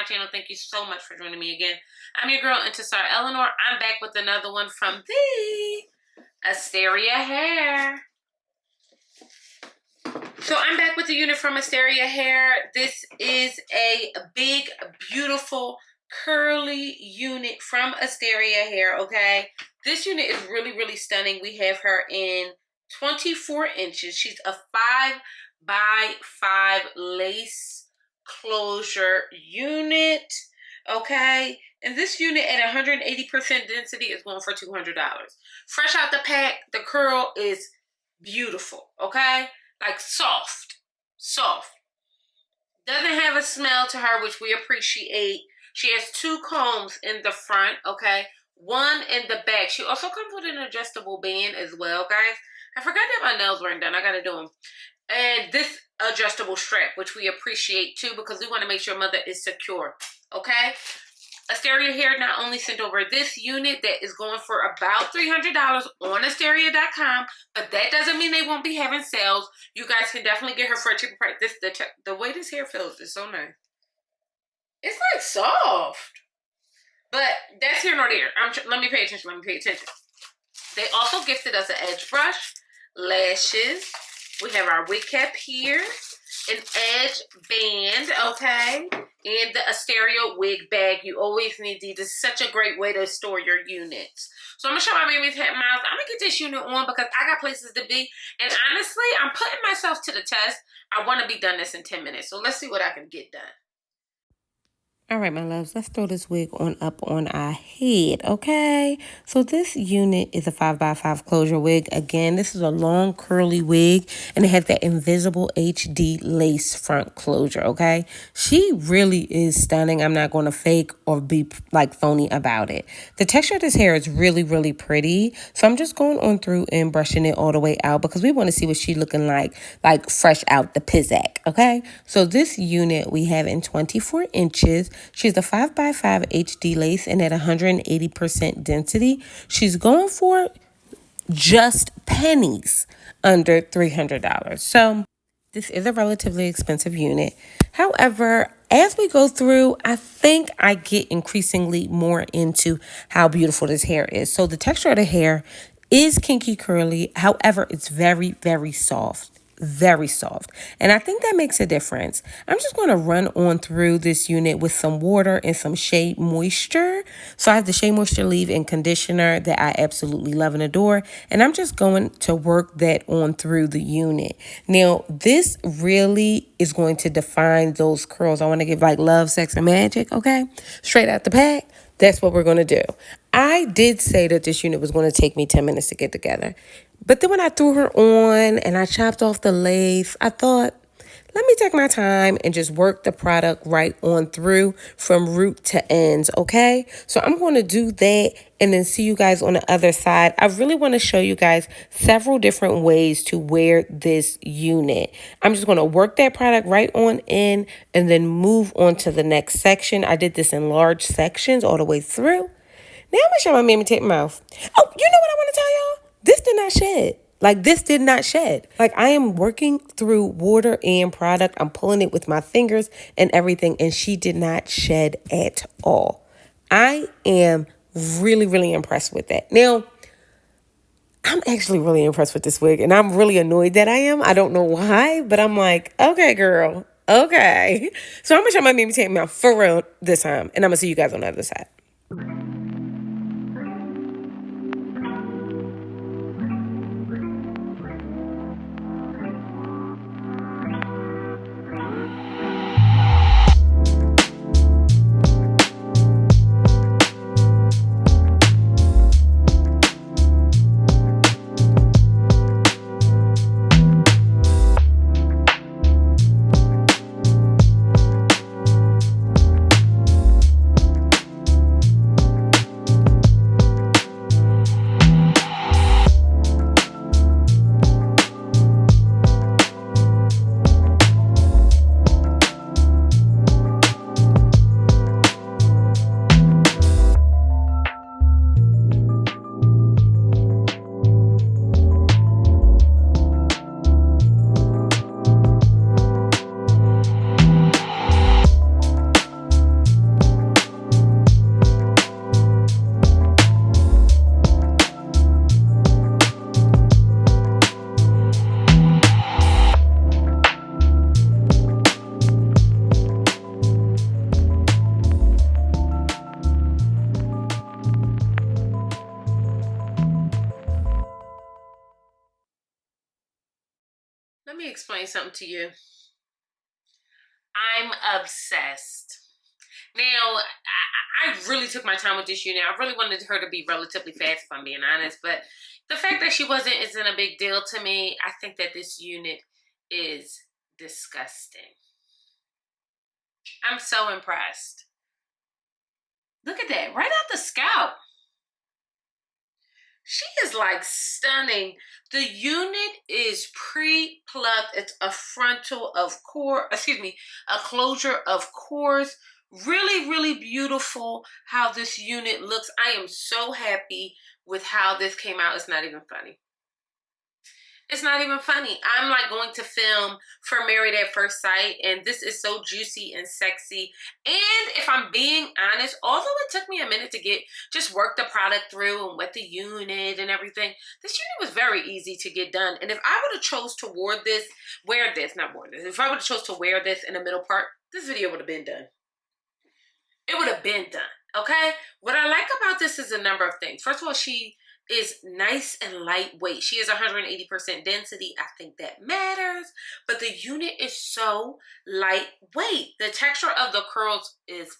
channel. Thank you so much for joining me again. I'm your girl, Intisar Eleanor. I'm back with another one from the Asteria Hair. So I'm back with the unit from Asteria Hair. This is a big, beautiful, curly unit from Asteria Hair, okay? This unit is really, really stunning. We have her in 24 inches. She's a 5x5 lace closure unit, okay? And this unit at 180% density is going for $200. Fresh out the pack, the curl is beautiful, okay? Like soft. Doesn't have a smell to her, which we appreciate. She has 2 combs in the front, okay? 1 in the back. She also comes with an adjustable band as well, guys. I forgot that my nails weren't done. I gotta do them. And this adjustable strap, which we appreciate too, because we want to make sure mother is secure, okay? Asteria Hair not only sent over this unit that is going for about $300 on Asteria.com, but that doesn't mean they won't be having sales. You guys can definitely get her for a cheaper price. The way this hair feels is so nice. It's like soft. But that's here nor there. Let me pay attention. They also gifted us an edge brush, lashes. We have our wig cap here, an edge band, okay? And the Asteria wig bag. You always need these. It's such a great way to store your units. So I'm going to show my baby's head miles. I'm going to get this unit on because I got places to be. And honestly, I'm putting myself to the test. I want to be done this in 10 minutes. So let's see what I can get done. All right, my loves, let's throw this wig up on our head, okay? So this unit is a 5x5 closure wig. Again, this is a long curly wig, and it has that invisible HD lace front closure, okay? She really is stunning. I'm not going to fake or be like phony about it. The texture of this hair is really, really pretty. So I'm just going on through and brushing it all the way out because we want to see what she's looking like fresh out the pizzazz, okay? So this unit we have in 24 inches. She's a 5x5 HD lace and at 180% density. She's going for just pennies under $300. So this is a relatively expensive unit. However, as we go through, I think I get increasingly more into how beautiful this hair is. So the texture of the hair is kinky curly. However, it's very, very soft. Very soft. And I think that makes a difference. I'm just going to run on through this unit with some water and some Shea Moisture. So I have the Shea Moisture leave-in conditioner that I absolutely love and adore. And I'm just going to work that on through the unit. Now, this really is going to define those curls. I want to give like love, sex, and magic, okay? Straight out the pack. That's what we're going to do. I did say that this unit was going to take me 10 minutes to get together. But then when I threw her on and I chopped off the lace, I thought, let me take my time and just work the product right on through from root to ends, okay? So I'm going to do that and then see you guys on the other side. I really want to show you guys several different ways to wear this unit. I'm just going to work that product right on in and then move on to the next section. I did this in large sections all the way through. Now I'm going to show my mammy tape mouth. Oh, you know what I want to tell y'all? This did not shed. This did not shed. I am working through water and product. I'm pulling it with my fingers and everything, and she did not shed at all. I am really, really impressed with that. Now, I'm actually really impressed with this wig, and I'm really annoyed that I am. I don't know why, but I'm like, okay, girl, okay. So I'm going to show my baby tape mouth for real this time, and I'm going to see you guys on the other side. explain something to you. I'm obsessed. Now, I really took my time with this unit. I really wanted her to be relatively fast, if I'm being honest. But the fact that she wasn't isn't a big deal to me. I think that this unit is disgusting. I'm so impressed. Look at that. Right out the scalp. She is like stunning. The unit is pre-plucked. It's a frontal of core, a closure of cores. Really, really beautiful how this unit looks. I am so happy with how this came out. It's not even funny. It's not even funny. I'm like going to film for Married at First Sight, and this is so juicy and sexy. And if I'm being honest, although it took me a minute to just work the product through and wet the unit and everything, this unit was very easy to get done. And if I would have chose to if I would have chose to wear this in the middle part, this video would have been done. It would have been done, okay? What I like about this is a number of things. First of all, she is nice and lightweight. She is 180% density. I think that matters. But the unit is so lightweight. The texture of the curls is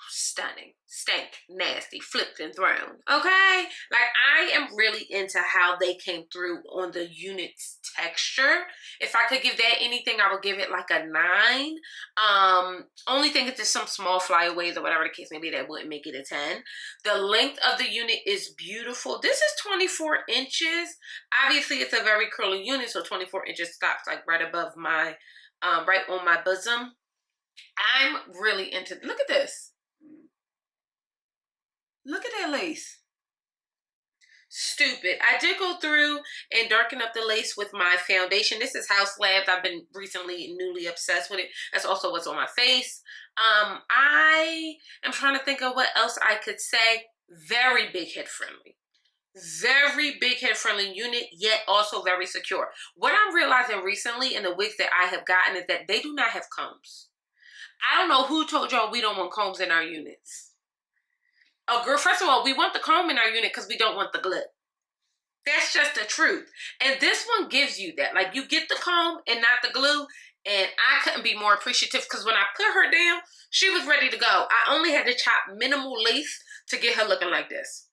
stunning, stank, nasty, flipped and thrown. Okay? Like, I am really into how they came through on the unit's texture. If I could give that anything, I would give it like a 9. Only thing is just some small flyaways or whatever the case may be that wouldn't make it a 10. The length of the unit is beautiful. This is 24 inches. Obviously, it's a very curly unit, so 24 inches stops like right above my, right on my bosom. I'm really into, look at this. Look at that lace. Stupid. I did go through and darken up the lace with my foundation. This is House Labs. I've been recently newly obsessed with it. That's also what's on my face. I am trying to think of what else I could say. Very big head friendly. Very big head friendly unit, yet also very secure. What I'm realizing recently in the wigs that I have gotten is that they do not have combs. I don't know who told y'all we don't want combs in our units. Oh, girl, first of all, we want the comb in our unit because we don't want the glue. That's just the truth. And this one gives you that. Like, you get the comb and not the glue. And I couldn't be more appreciative because when I put her down, she was ready to go. I only had to chop minimal lace to get her looking like this.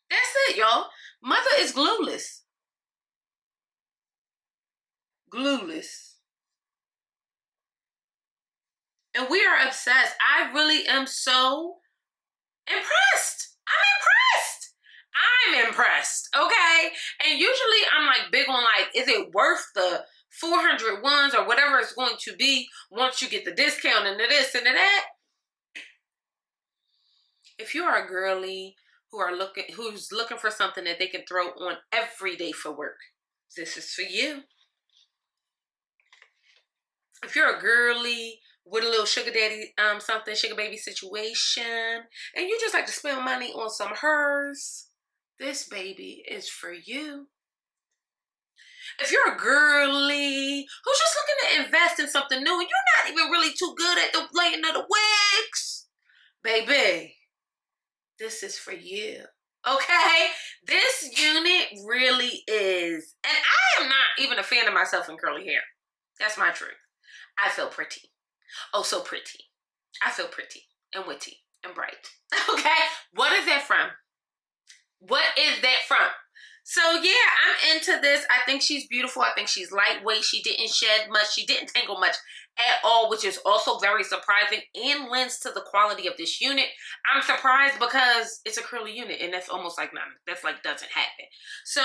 That's it, y'all. Mother is glueless. Glueless. And we are obsessed. I really am so impressed. I'm impressed, okay? And usually I'm like big on like, is it worth the 400 ones or whatever it's going to be once you get the discount and the this and the that? If you are a girly who's looking for something that they can throw on every day for work, this is for you. If you're a girly with a little sugar daddy, sugar baby situation, and you just like to spend money on some hers, this baby is for you. If you're a girly who's just looking to invest in something new and you're not even really too good at the laying of the wigs, baby, this is for you. Okay? This unit really is. And I am not even a fan of myself in curly hair. That's my truth. I feel pretty. Oh, so pretty. I feel pretty and witty and bright. Okay? What is that from? What is that from? So yeah, I'm into this. I think she's beautiful. I think she's lightweight. She didn't shed much. She didn't tangle much at all, which is also very surprising and lends to the quality of this unit. I'm surprised because it's a curly unit and that's almost like none. That's like doesn't happen. So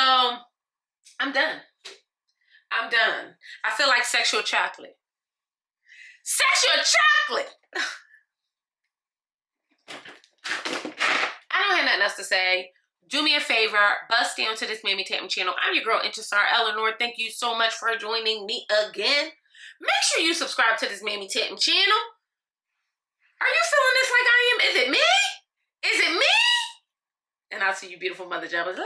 I'm done. I'm done. I feel like sexual chocolate. Sexual chocolate! I don't have nothing else to say. Do me a favor, bust down to this Mammy Tatum channel. I'm your girl, Interstar Eleanor. Thank you so much for joining me again. Make sure you subscribe to this Mammy Tatum channel. Are you feeling this like I am? Is it me? Is it me? And I'll see you beautiful mother jobbers later.